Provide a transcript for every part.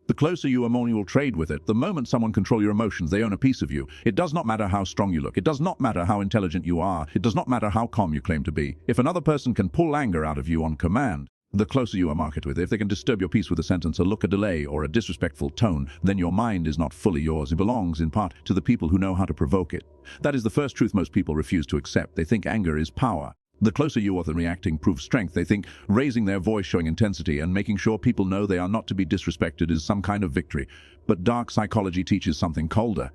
The closer you are, more you will trade with it. The moment someone controls your emotions, they own a piece of you. It does not matter how strong you look. It does not matter how intelligent you are. It does not matter how calm you claim to be. If another person can pull anger out of you on command, the closer you are market with it. If they can disturb your peace with a sentence, a look, a delay, or a disrespectful tone, then your mind is not fully yours. It belongs, in part, to the people who know how to provoke it. That is the first truth most people refuse to accept. They think anger is power. The closer you are than reacting proves strength. They think raising their voice, showing intensity, and making sure people know they are not to be disrespected is some kind of victory. But dark psychology teaches something colder.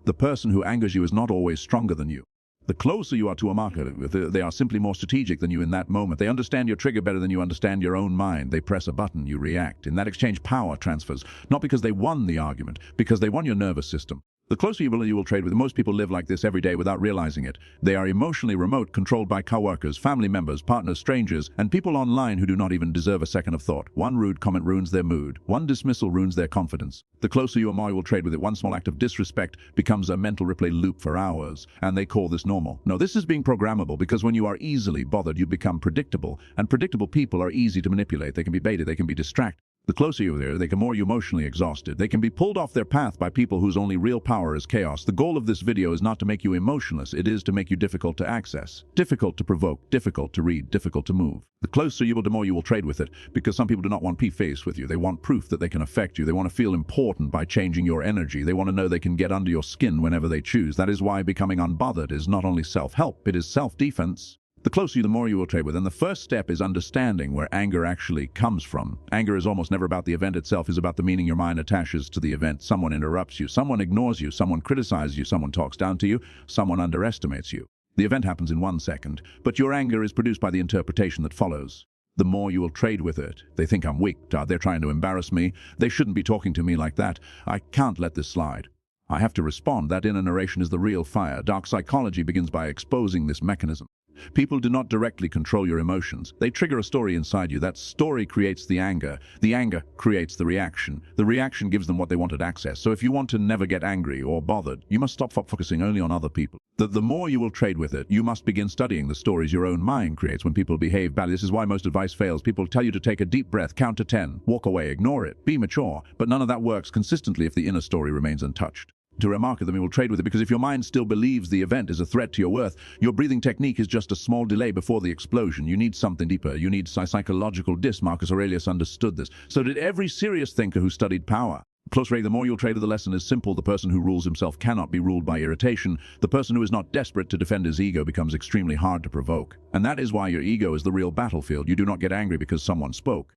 The person who angers you is not always stronger than you. The closer you are to a market, they are simply more strategic than you in that moment. They understand your trigger better than you understand your own mind. They press a button, you react. In that exchange, power transfers, not because they won the argument, because they won your nervous system. The closer you will trade with. Most people live like this every day without realizing it. They are emotionally remote, controlled by coworkers, family members, partners, strangers, and people online who do not even deserve a second of thought. One rude comment ruins their mood. One dismissal ruins their confidence. The closer you are, more you will trade with it. One small act of disrespect becomes a mental replay loop for hours, and they call this normal. No, this is being programmable, because when you are easily bothered, you become predictable, and predictable people are easy to manipulate. They can be baited, they can be distracted. The closer you are there, the more you're emotionally exhausted. They can be pulled off their path by people whose only real power is chaos. The goal of this video is not to make you emotionless. It is to make you difficult to access, difficult to provoke, difficult to read, difficult to move. The closer you will, the more you will trade with it, because some people do not want face with you. They want proof that they can affect you. They want to feel important by changing your energy. They want to know they can get under your skin whenever they choose. That is why becoming unbothered is not only self-help, it is self-defense. The closer you, the more you will trade with. And the first step is understanding where anger actually comes from. Anger is almost never about the event itself. It's about the meaning your mind attaches to the event. Someone interrupts you, someone ignores you, someone criticizes you, someone talks down to you, someone underestimates you. The event happens in 1 second, but your anger is produced by the interpretation that follows. The more you will trade with it. They think I'm weak. They're trying to embarrass me. They shouldn't be talking to me like that. I can't let this slide. I have to respond. That inner narration is the real fire. Dark psychology begins by exposing this mechanism. People do not directly control your emotions. They trigger a story inside you. That story creates the anger. The anger creates the reaction. The reaction gives them what they wanted access. So if you want to never get angry or bothered, you must stop focusing only on other people. The more you will trade with it, you must begin studying the stories your own mind creates when people behave badly. This is why most advice fails. People tell you to take a deep breath, count to 10, walk away, ignore it, be mature. But none of that works consistently if the inner story remains untouched. To remark it, then we will trade with it, because if your mind still believes the event is a threat to your worth, your breathing technique is just a small delay before the explosion. You need something deeper. You need psychological dis. Marcus Aurelius understood this. So did every serious thinker who studied power. Close rate, the more you'll trade with. The lesson is simple. The person who rules himself cannot be ruled by irritation. The person who is not desperate to defend his ego becomes extremely hard to provoke. And that is why your ego is the real battlefield. You do not get angry because someone spoke.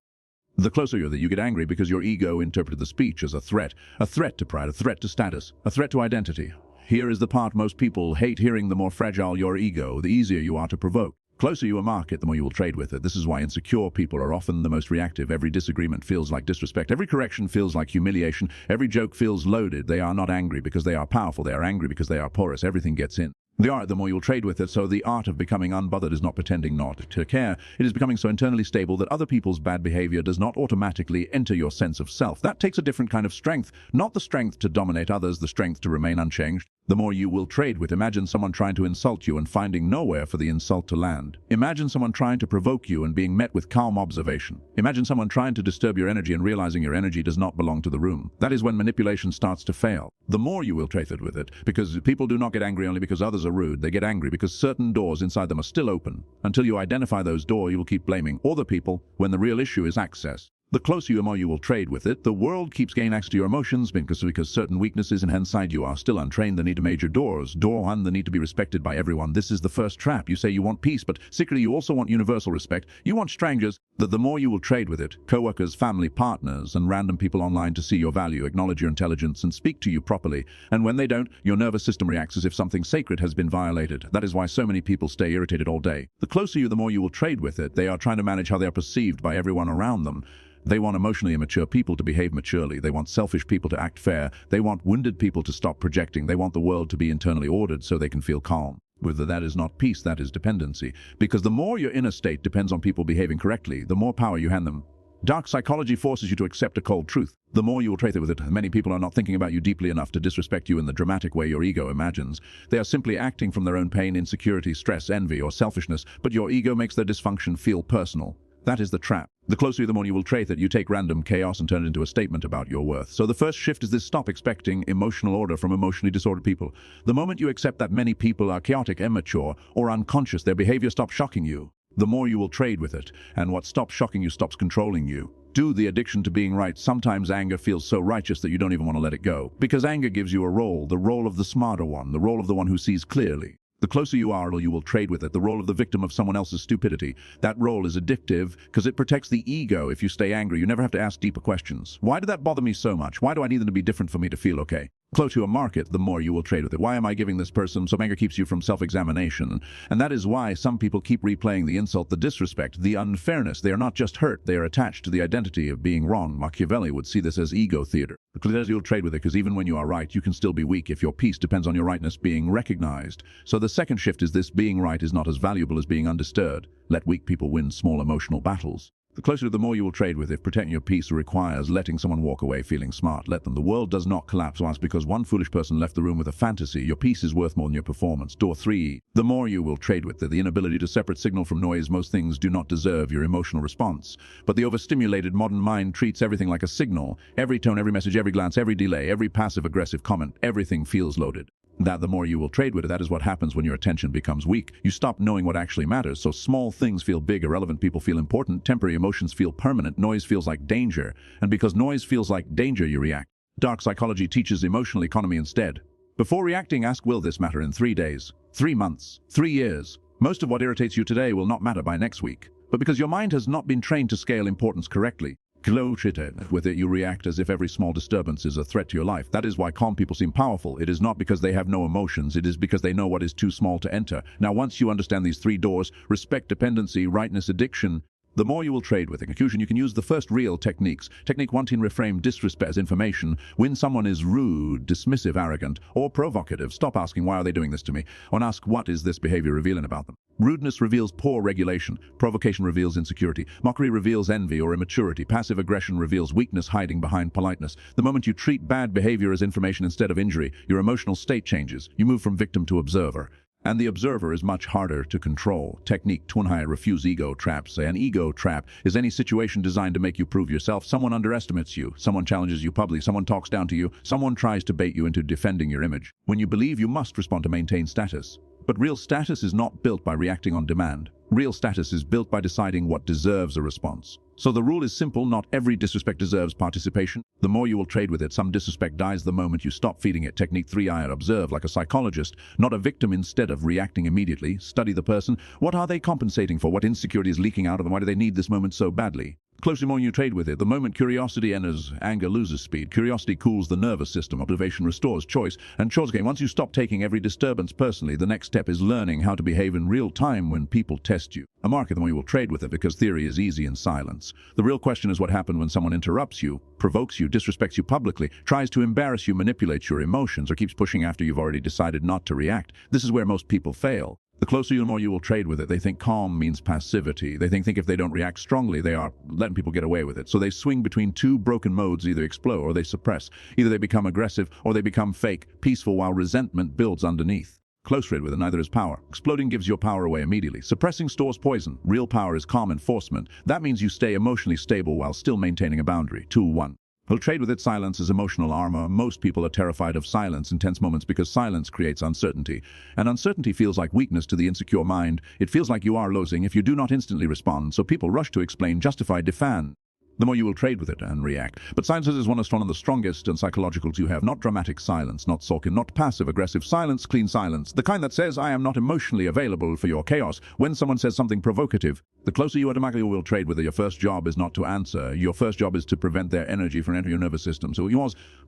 The closer you are, you get angry because your ego interpreted the speech as a threat to pride, a threat to status, a threat to identity. Here is the part most people hate hearing. The more fragile your ego, the easier you are to provoke. Closer you are market, the more you will trade with it. This is why insecure people are often the most reactive. Every disagreement feels like disrespect. Every correction feels like humiliation. Every joke feels loaded. They are not angry because they are powerful. They are angry because they are porous. Everything gets in. The art, the more you'll trade with it. So the art of becoming unbothered is not pretending not to care. It is becoming so internally stable that other people's bad behavior does not automatically enter your sense of self. That takes a different kind of strength, not the strength to dominate others, the strength to remain unchanged. The more you will trade with. Imagine someone trying to insult you and finding nowhere for the insult to land. Imagine someone trying to provoke you and being met with calm observation. Imagine someone trying to disturb your energy and realizing your energy does not belong to the room. That is when manipulation starts to fail. The more you will trade with it, because people do not get angry only because others are rude. They get angry because certain doors inside them are still open. Until you identify those doors, you will keep blaming other people when the real issue is access. The closer you are, more you will trade with it. The world keeps gaining access to your emotions because certain weaknesses inside you are still untrained. The need to major doors. Door one, the need to be respected by everyone. This is the first trap. You say you want peace, but secretly you also want universal respect. You want strangers. The more you will trade with it. Coworkers, family, partners, and random people online to see your value, acknowledge your intelligence, and speak to you properly. And when they don't, your nervous system reacts as if something sacred has been violated. That is why so many people stay irritated all day. The closer you, the more you will trade with it. They are trying to manage how they are perceived by everyone around them. They want emotionally immature people to behave maturely. They want selfish people to act fair. They want wounded people to stop projecting. They want the world to be internally ordered so they can feel calm. Whether that is not peace, that is dependency. Because the more your inner state depends on people behaving correctly, the more power you hand them. Dark psychology forces you to accept a cold truth. The more you will trade with it. Many people are not thinking about you deeply enough to disrespect you in the dramatic way your ego imagines. They are simply acting from their own pain, insecurity, stress, envy, or selfishness, but your ego makes their dysfunction feel personal. That is the trap. The closer the more you will trade that you take random chaos and turn it into a statement about your worth. So the first shift is this: stop expecting emotional order from emotionally disordered people. The moment you accept that many people are chaotic, immature, or unconscious, their behavior stops shocking you. The more you will trade with it, and what stops shocking you stops controlling you. Do the addiction to being right. Sometimes anger feels so righteous that you don't even want to let it go. Because anger gives you a role, the role of the smarter one, the role of the one who sees clearly. The closer you are, you will trade with it, the role of the victim of someone else's stupidity. That role is addictive because it protects the ego. If you stay angry, you never have to ask deeper questions. Why did that bother me so much? Why do I need them to be different for me to feel okay? Closer to a market, the more you will trade with it. Why am I giving this person? So anger keeps you from self-examination. And that is why some people keep replaying the insult, the disrespect, the unfairness. They are not just hurt, they are attached to the identity of being wrong. Machiavelli would see this as ego theater. The closer you'll trade with it, because even when you are right, you can still be weak if your peace depends on your rightness being recognized. So the second shift is this: being right is not as valuable as being undisturbed. Let weak people win small emotional battles. The closer, the more you will trade with. If protecting your peace requires letting someone walk away feeling smart, let them. The world does not collapse once because one foolish person left the room with a fantasy. Your peace is worth more than your performance. Door 3. The more you will trade with the inability to separate signal from noise. Most things do not deserve your emotional response, but the overstimulated modern mind treats everything like a signal. Every tone, every message, every glance, every delay, every passive-aggressive comment, everything feels loaded. The more you will trade with it. That is what happens when your attention becomes weak. You stop knowing what actually matters. So small things feel big, irrelevant people feel important, temporary emotions feel permanent, noise feels like danger. And because noise feels like danger, you react. Dark psychology teaches emotional economy instead. Before reacting, ask, will this matter in 3 days, 3 months, 3 years? Most of what irritates you today will not matter by next week. But because your mind has not been trained to scale importance correctly, with it, you react as if every small disturbance is a threat to your life. That is why calm people seem powerful. It is not because they have no emotions. It is because they know what is too small to enter. Now, once you understand these 3 doors: respect, dependency, rightness, addiction, the more you will trade with it. Conclusion: you can use the first real techniques. Technique 1: reframe disrespect as information. When someone is rude, dismissive, arrogant, or provocative, stop asking, why are they doing this to me? Or ask, what is this behavior revealing about them? Rudeness reveals poor regulation. Provocation reveals insecurity. Mockery reveals envy or immaturity. Passive aggression reveals weakness hiding behind politeness. The moment you treat bad behavior as information instead of injury, your emotional state changes. You move from victim to observer. And the observer is much harder to control. Technique 2: refuse ego traps. An ego trap is any situation designed to make you prove yourself. Someone underestimates you. Someone challenges you publicly. Someone talks down to you. Someone tries to bait you into defending your image. When you believe you must respond to maintain status. But real status is not built by reacting on demand. Real status is built by deciding what deserves a response. So the rule is simple: not every disrespect deserves participation. The more you will trade with it, some disrespect dies the moment you stop feeding it. Technique 3: observe like a psychologist, not a victim. Instead of reacting immediately, study the person. What are they compensating for? What insecurity is leaking out of them? Why do they need this moment so badly? Closely, more you trade with it. The moment curiosity enters, anger loses speed. Curiosity cools the nervous system. Observation restores choice. And choice game. Once you stop taking every disturbance personally, the next step is learning how to behave in real time when people test you. A market, the more you will trade with it, because theory is easy in silence. The real question is what happens when someone interrupts you, provokes you, disrespects you publicly, tries to embarrass you, manipulates your emotions, or keeps pushing after you've already decided not to react. This is where most people fail. The closer the more you will trade with it. They think calm means passivity. They think if they don't react strongly, they are letting people get away with it. So they swing between 2 broken modes: either explode or they suppress. Either they become aggressive or they become fake, peaceful, while resentment builds underneath. Close trade with it, neither is power. Exploding gives your power away immediately. Suppressing stores poison. Real power is calm enforcement. That means you stay emotionally stable while still maintaining a boundary. 2-1. He'll trade with it. Silence is emotional armor. Most people are terrified of silence in tense moments because silence creates uncertainty. And uncertainty feels like weakness to the insecure mind. It feels like you are losing if you do not instantly respond, so people rush to explain, justify, defend. The more you will trade with it and react. But silence is one of the strongest and psychological you have. Not dramatic silence, not sulking, not passive-aggressive silence, clean silence. The kind that says, I am not emotionally available for your chaos. When someone says something provocative, the closer you automatically will trade with it. Your first job is not to answer. Your first job is to prevent their energy from entering your nervous system. So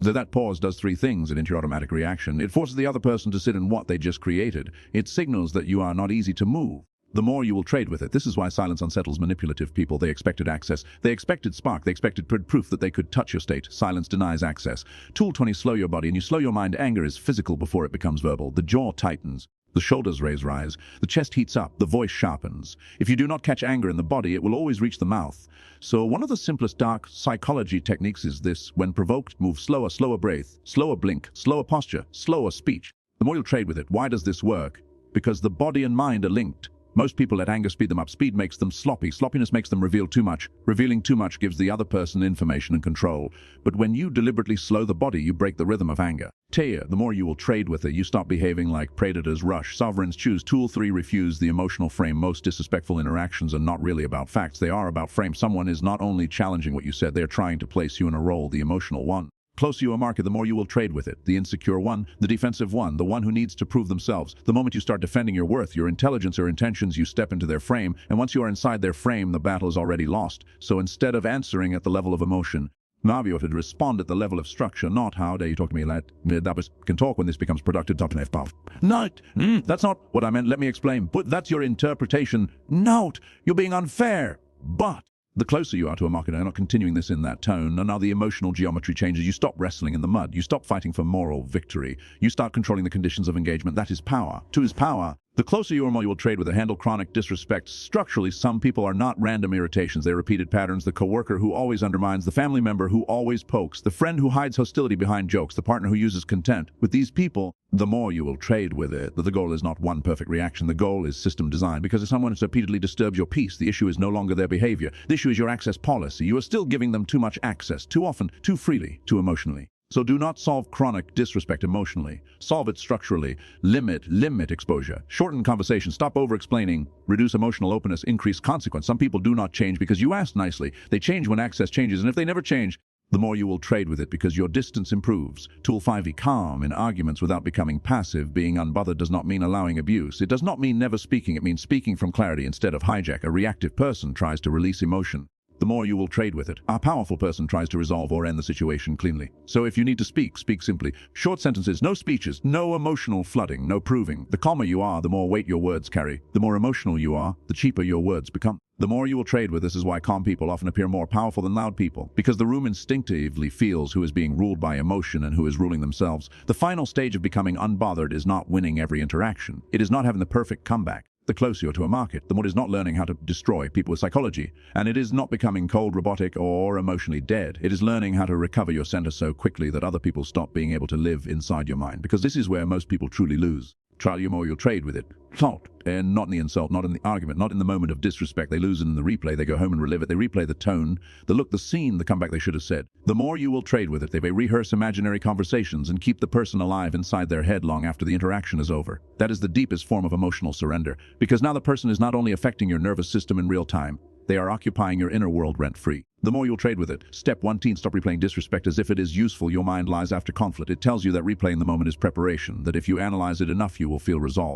that pause does 3 things in your automatic reaction. It forces the other person to sit in what they just created. It signals that you are not easy to move. The more you will trade with it. This is why silence unsettles manipulative people. They expected access. They expected spark. They expected proof that they could touch your state. Silence denies access. Tool 20: slow your body and you slow your mind. Anger is physical before it becomes verbal. The jaw tightens. The shoulders rise. The chest heats up. The voice sharpens. If you do not catch anger in the body, it will always reach the mouth. So one of the simplest dark psychology techniques is this: when provoked, move slower, slower breath, slower blink, slower posture, slower speech. The more you'll trade with it. Why does this work? Because the body and mind are linked. Most people let anger speed them up. Speed makes them sloppy. Sloppiness makes them reveal too much. Revealing too much gives the other person information and control. But when you deliberately slow the body, you break the rhythm of anger. The more you will trade with it, you stop behaving like predators rush. Sovereigns choose. Tool 3, refuse the emotional frame. Most disrespectful interactions are not really about facts. They are about frame. Someone is not only challenging what you said, they're trying to place you in a role, the emotional one. Closer you are market, the more you will trade with it. The insecure one, the defensive one, the one who needs to prove themselves. The moment you start defending your worth, your intelligence or intentions, you step into their frame, and once you are inside their frame, the battle is already lost. So instead of answering at the level of emotion, Navio to respond at the level of structure, not how dare you talk to me, lad. That can talk when this becomes productive. Not, that's not what I meant. Let me explain. But that's your interpretation. Note, you're being unfair. But the closer you are to a market, I'm not continuing this in that tone, and now the emotional geometry changes. You stop wrestling in the mud. You stop fighting for moral victory. You start controlling the conditions of engagement. That is power. 2 is power. The closer you are, more you will trade with it. Handle chronic disrespect. Structurally, some people are not random irritations. They're repeated patterns. The coworker who always undermines, the family member who always pokes, the friend who hides hostility behind jokes, the partner who uses contempt. With these people, the more you will trade with it. The goal is not one perfect reaction. The goal is system design. Because if someone has repeatedly disturbed your peace, the issue is no longer their behavior. The issue is your access policy. You are still giving them too much access, too often, too freely, too emotionally. So do not solve chronic disrespect emotionally. Solve it structurally. Limit exposure. Shorten conversation. Stop over-explaining. Reduce emotional openness. Increase consequence. Some people do not change because you asked nicely. They change when access changes, and if they never change, the more you will trade with it because your distance improves. Tool 5, be calm in arguments without becoming passive. Being unbothered does not mean allowing abuse. It does not mean never speaking. It means speaking from clarity instead of hijack. A reactive person tries to release emotion. The more you will trade with it. A powerful person tries to resolve or end the situation cleanly. So if you need to speak, speak simply. Short sentences, no speeches, no emotional flooding, no proving. The calmer you are, the more weight your words carry. The more emotional you are, the cheaper your words become. The more you will trade with. This is why calm people often appear more powerful than loud people, because the room instinctively feels who is being ruled by emotion and who is ruling themselves. The final stage of becoming unbothered is not winning every interaction. It is not having the perfect comeback. The closer you're to a market, the more it is not learning how to destroy people with psychology. And it is not becoming cold, robotic, or emotionally dead. It is learning how to recover your center so quickly that other people stop being able to live inside your mind. Because this is where most people truly lose. Try you more, you'll trade with it. Not in the insult, not in the argument, not in the moment of disrespect. They lose it in the replay. They go home and relive it. They replay the tone, the look, the scene, the comeback they should have said. The more you will trade with it, they may rehearse imaginary conversations and keep the person alive inside their head long after the interaction is over. That is the deepest form of emotional surrender, because now the person is not only affecting your nervous system in real time, they are occupying your inner world rent-free. The more you'll trade with it. Step 1, stop replaying disrespect as if it is useful. Your mind lies after conflict. It tells you that replaying the moment is preparation, that if you analyze it enough, you will feel resolve.